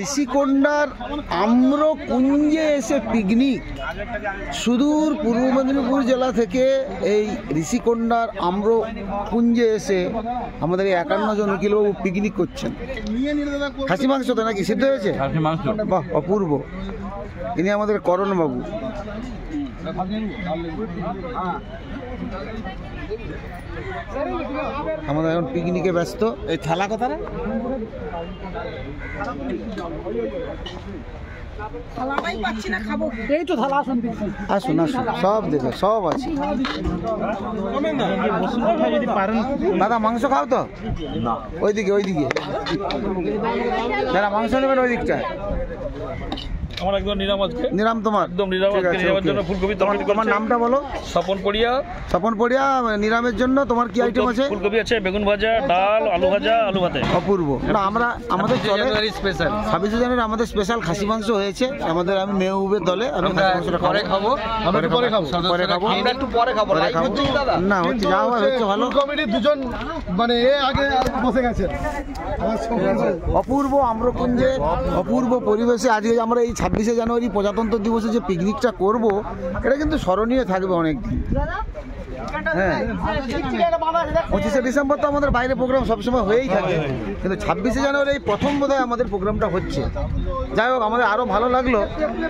ঋষিকোন্ডার আম্রকুঞ্জে এসে পিকনিক। সুদূর পূর্ব মেদিনীপুর জেলা থেকে এই ঋষিকোন্ডার আম্রকুঞ্জে এসে আমাদের এই 51 জন উকিলবাবু পিকনিক করছেন। খাসি মাংস তো নাকি সিদ্ধ হয়েছে? বাহ, অপূর্ব। ইনি আমাদের করণবাবু। আমাদের এখন পিকনিকে ব্যস্ত। এই থালা কথা না, আসুন আসুন, সব দেখে সব আছে। দাদা মাংস খাও তো? ওইদিকে ওইদিকে যারা মাংস নেবেন ওই দিকটা। আমার একদম নিরাম আজকে। নিরাম তোমার? একদম নিরাম আজকে। নিরামের জন্য ফুলকপি তরকারি। তোমার নামটা বলো? স্বপন পড়িয়া। স্বপন পড়িয়া। নিরামের জন্য তোমার কি আইটেম আছে? ফুলকপি আছে, বেগুন ভাজা, ডাল, আলু ভাজা, আলু ভাতে। অপূর্ব। না আমরা আমাদের চলে স্পেশাল 26 জানুয়ারি আমাদের স্পেশাল খাসি মাংস হয়েছে। আমাদের আমি মেহবুবের দলে আমি খাসি মাংসটা পরে খাবো। আমরা একটু পরে খাবো। পরে খাবো। আমরা একটু পরে খাবো। লাইভ হচ্ছে কি দাদা? না হচ্ছে, যা হচ্ছে ভালো। কমিটি দুজন মানে আগে বসে গেছে। অপূর্ব আম্রকুঞ্জে অপূর্ব পরিবেশে আজকে আমরা এই 26শে জানুয়ারি প্রজাতন্ত্র দিবসে যে পিকনিকটা করব, এটা কিন্তু স্মরণীয় থাকবে অনেকদিন। হ্যাঁ, 25শে ডিসেম্বর তো আমাদের বাইরে প্রোগ্রাম সবসময় হয়েই থাকে, কিন্তু 26শে জানুয়ারি এই প্রথম বোধহয় আমাদের প্রোগ্রামটা হচ্ছে। যাই হোক, আমাদের আরও ভালো লাগলো।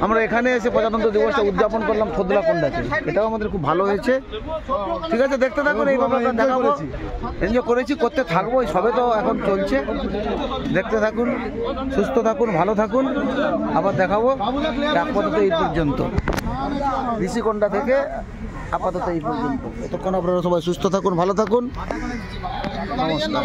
আমরা এখানে এসে প্রজাতন্ত্র দিবসটা উদযাপন করলাম খোদলাকোন্ডাতে। এটাও আমাদের খুব ভালো হয়েছে। ঠিক আছে, দেখতে থাকুন, এইভাবে আমরা দেখাবো। এনজয় করেছি, করতে থাকবো, সবে তো এখন চলছে। দেখতে থাকুন, সুস্থ থাকুন, ভালো থাকুন, আবার দেখাবো। আপাতত এই পর্যন্ত ঋষিকোন্ডা থেকে, আপাতত এই পর্যন্ত। এতক্ষণ আপনারা সবাই সুস্থ থাকুন, ভালো থাকুন। নমস্কার।